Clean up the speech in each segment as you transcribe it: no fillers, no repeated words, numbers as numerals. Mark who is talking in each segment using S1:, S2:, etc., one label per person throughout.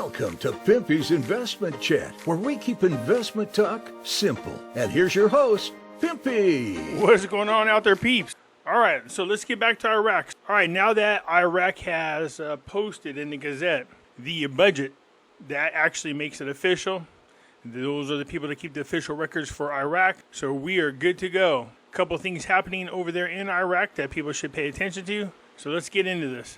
S1: Welcome to Pimpy's Investment Chat, where we keep investment talk simple. And here's your host, Pimpy.
S2: What's going on out there, peeps? All right, so let's get back to Iraq. All right, now that Iraq has posted in the Gazette the budget, that actually makes it official. Those are the people that keep the official records for Iraq, so we are good to go. A couple things happening over there in Iraq that people should pay attention to, so let's get into this.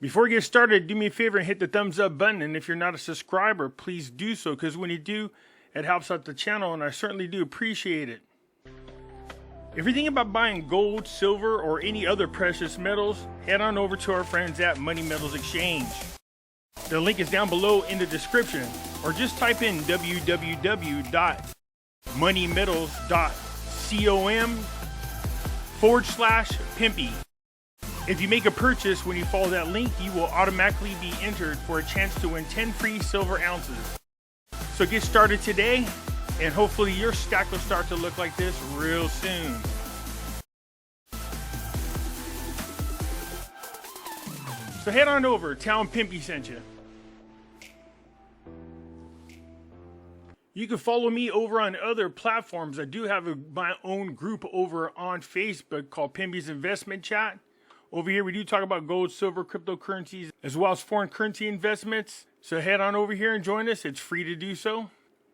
S2: Before we get started, do me a favor and hit the thumbs up button, and if you're not a subscriber, please do so, because when you do, it helps out the channel, and I certainly do appreciate it. If you're thinking about buying gold, silver, or any other precious metals, head on over to our friends at Money Metals Exchange. The link is down below in the description, or just type in www.moneymetals.com/Pimpy. If you make a purchase when you follow that link, you will automatically be entered for a chance to win 10 free silver ounces. So get started today, and hopefully your stack will start to look like this real soon. So head on over, tell Pimpy sent you. You can follow me over on other platforms. I do have my own group over on Facebook called Pimpy's Investment Chat. Over here, we do talk about gold, silver, cryptocurrencies, as well as foreign currency investments. So head on over here and join us. It's free to do so.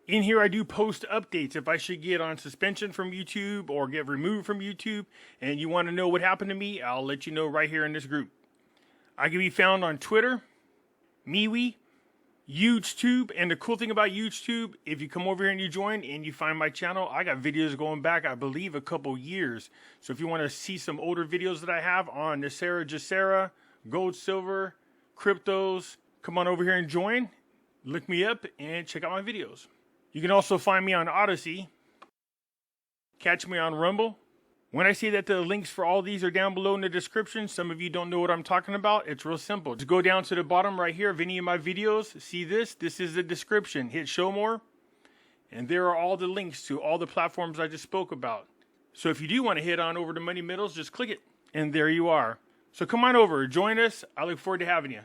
S2: In here, I do post updates. If I should get on suspension from YouTube or get removed from YouTube and you want to know what happened to me, I'll let you know right here in this group. I can be found on Twitter, MeWe, YouTube, and the cool thing about YouTube, if you come over here and you join and you find my channel, I got videos going back, I believe, a couple years. So if you want to see some older videos that I have on Nasera, Jacera, gold, silver, cryptos, come on over here and join. Look me up and check out my videos. You can also find me on Odyssey. Catch me on Rumble. When I say that the links for all these are down below in the description, some of you don't know what I'm talking about. It's real simple. Just go down to the bottom right here of any of my videos. See this? This is the description. Hit show more. And there are all the links to all the platforms I just spoke about. So if you do want to head on over to Money Metals, just click it. And there you are. So come on over. Join us. I look forward to having you.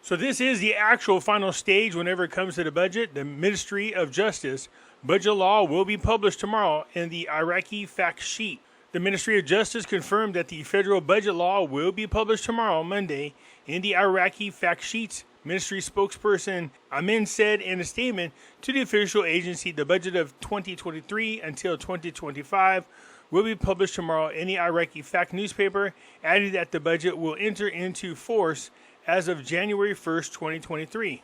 S2: So this is the actual final stage whenever it comes to the budget. The Ministry of Justice budget law will be published tomorrow in the Iraqi fact sheet. The Ministry of Justice confirmed that the federal budget law will be published tomorrow, Monday, in the Iraqi fact sheets. Ministry spokesperson Amin said in a statement to the official agency the budget of 2023 until 2025 will be published tomorrow in the Iraqi fact newspaper, adding that the budget will enter into force as of January 1st, 2023.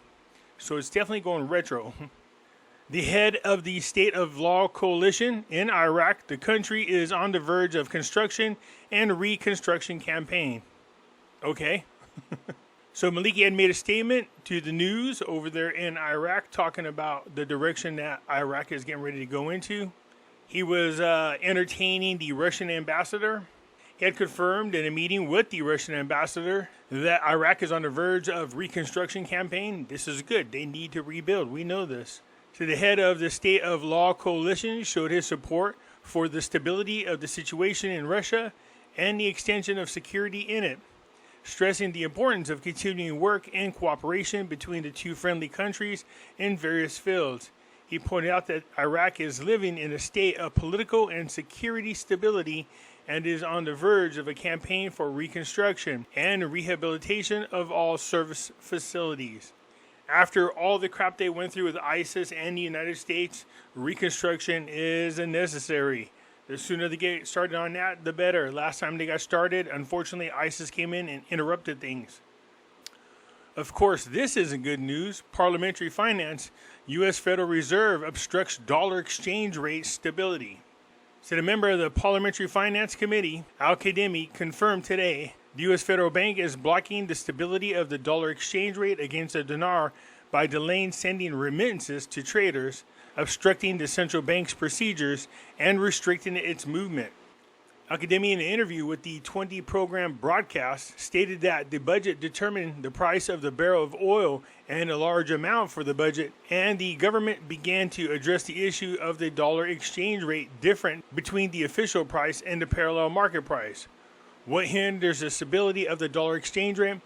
S2: So it's definitely going retro. The head of the State of Law Coalition in Iraq, the country is on the verge of construction and reconstruction campaign. Okay. So Maliki had made a statement to the news over there in Iraq talking about the direction that Iraq is getting ready to go into. He was entertaining the Russian ambassador. He had confirmed in a meeting with the Russian ambassador that Iraq is on the verge of reconstruction campaign. This is good. They need to rebuild. We know this. So the head of the State of Law Coalition showed his support for the stability of the situation in Russia and the extension of security in it, stressing the importance of continuing work and cooperation between the two friendly countries in various fields. He pointed out that Iraq is living in a state of political and security stability and is on the verge of a campaign for reconstruction and rehabilitation of all service facilities. After all the crap they went through with ISIS and the United States, reconstruction is necessary. The sooner they get started on that, the better. Last time they got started, unfortunately, ISIS came in and interrupted things. Of course, this isn't good news. Parliamentary finance, U.S. Federal Reserve obstructs dollar exchange rate stability. So the member of the Parliamentary Finance Committee, Al-Kademi, confirmed today the U.S. Federal Bank is blocking the stability of the dollar exchange rate against the dinar by delaying sending remittances to traders, obstructing the central bank's procedures, and restricting its movement. Al-Kademi, in an interview with the 20 program broadcast, stated that the budget determined the price of the barrel of oil and a large amount for the budget, and the government began to address the issue of the dollar exchange rate difference between the official price and the parallel market price. What hinders the stability of the dollar exchange rate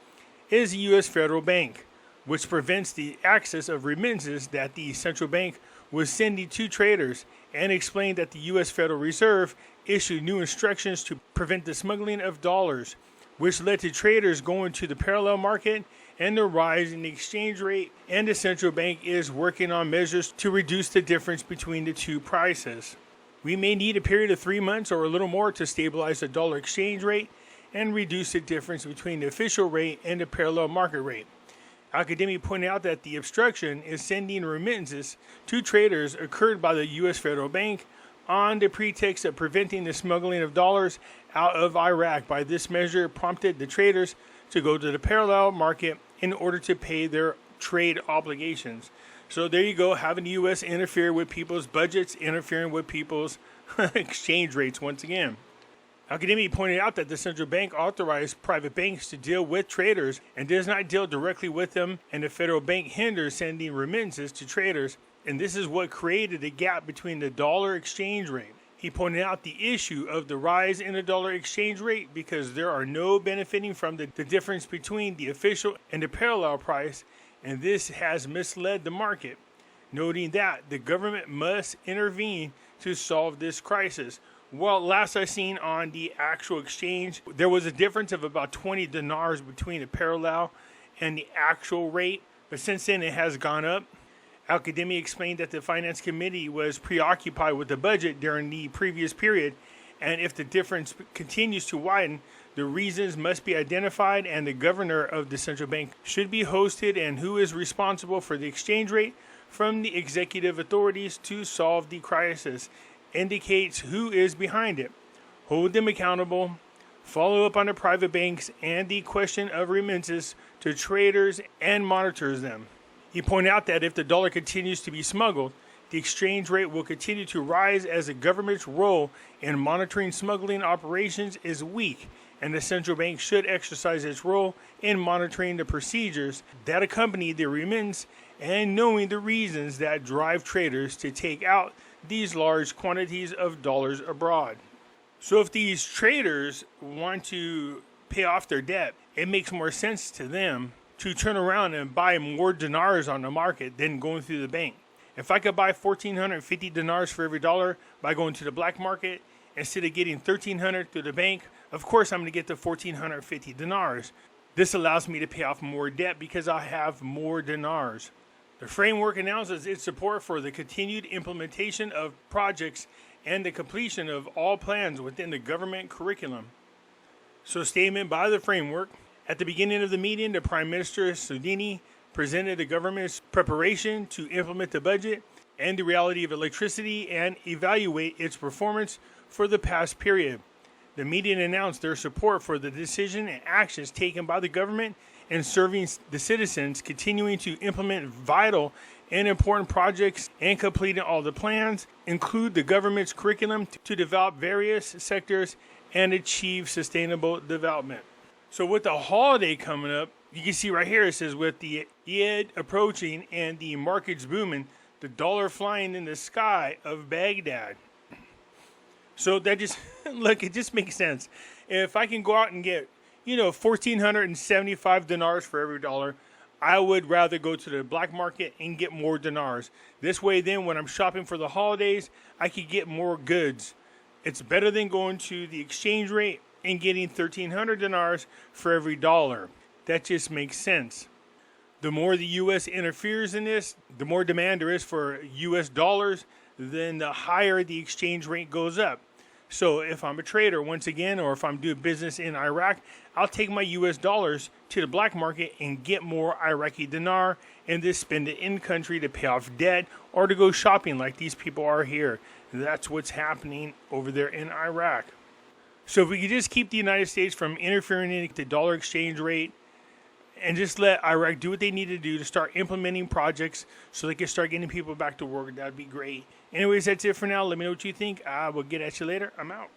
S2: is the U.S. Federal Bank. which prevents the access of remittances that the central bank was sending to traders, and explained that the U.S. Federal Reserve issued new instructions to prevent the smuggling of dollars, which led to traders going to the parallel market and the rise in the exchange rate, and the central bank is working on measures to reduce the difference between the two prices. We may need a period of 3 months or a little more to stabilize the dollar exchange rate and reduce the difference between the official rate and the parallel market rate. Academy pointed out that the obstruction is sending remittances to traders occurred by the U.S. Federal Bank on the pretext of preventing the smuggling of dollars out of Iraq. By this measure prompted the traders to go to the parallel market in order to pay their trade obligations. So there you go, having the U.S. interfere with people's budgets, interfering with people's exchange rates once again. Academy pointed out that the central bank authorized private banks to deal with traders and does not deal directly with them, and the federal bank hinders sending remittances to traders, and this is what created a gap between the dollar exchange rate. He pointed out the issue of the rise in the dollar exchange rate because there are no benefiting from the difference between the official and the parallel price, and this has misled the market, noting that the government must intervene to solve this crisis. Well, last I seen on the actual exchange, there was a difference of about 20 dinars between the parallel and the actual rate, but since then it has gone up. Academy explained that the Finance Committee was preoccupied with the budget during the previous period, and if the difference continues to widen, the reasons must be identified, and the governor of the central bank should be hosted, and who is responsible for the exchange rate from the executive authorities to solve the crisis indicates who is behind it. Hold them accountable, follow up on the private banks and the question of remittances to traders, and monitors them. He pointed out that if the dollar continues to be smuggled, the exchange rate will continue to rise as the government's role in monitoring smuggling operations is weak, and the central bank should exercise its role in monitoring the procedures that accompany the remittance and knowing the reasons that drive traders to take out these large quantities of dollars abroad. So if these traders want to pay off their debt, it makes more sense to them to turn around and buy more dinars on the market than going through the bank. If I could buy 1,450 dinars for every dollar by going to the black market instead of getting 1,300 through the bank, of course I'm going to get the 1,450 dinars. This allows me to pay off more debt because I have more dinars. The framework announces its support for the continued implementation of projects and the completion of all plans within the government curriculum. So, statement by the framework. At the beginning of the meeting, the Prime Minister Sudini presented the government's preparation to implement the budget and the reality of electricity and evaluate its performance for the past period. The meeting announced their support for the decision and actions taken by the government in serving the citizens, continuing to implement vital and important projects, and completing all the plans, include the government's curriculum to develop various sectors and achieve sustainable development. So with the holiday coming up, you can see right here it says with the Eid approaching and the markets booming, the dollar flying in the sky of Baghdad. So that just, look, it just makes sense. If I can go out and get, 1,475 dinars for every dollar, I would rather go to the black market and get more dinars. This way then when I'm shopping for the holidays, I could get more goods. It's better than going to the exchange rate and getting 1,300 dinars for every dollar. That just makes sense. The more the U.S. interferes in this, the more demand there is for U.S. dollars, then the higher the exchange rate goes up. So if I'm a trader, once again, or if I'm doing business in Iraq, I'll take my U.S. dollars to the black market and get more Iraqi dinar and just spend it in country to pay off debt or to go shopping like these people are here. That's what's happening over there in Iraq. So if we could just keep the United States from interfering in the dollar exchange rate and just let Iraq do what they need to do to start implementing projects so they can start getting people back to work, that'd be great. Anyways, that's it for now. Let me know what you think. I will get at you later. I'm out.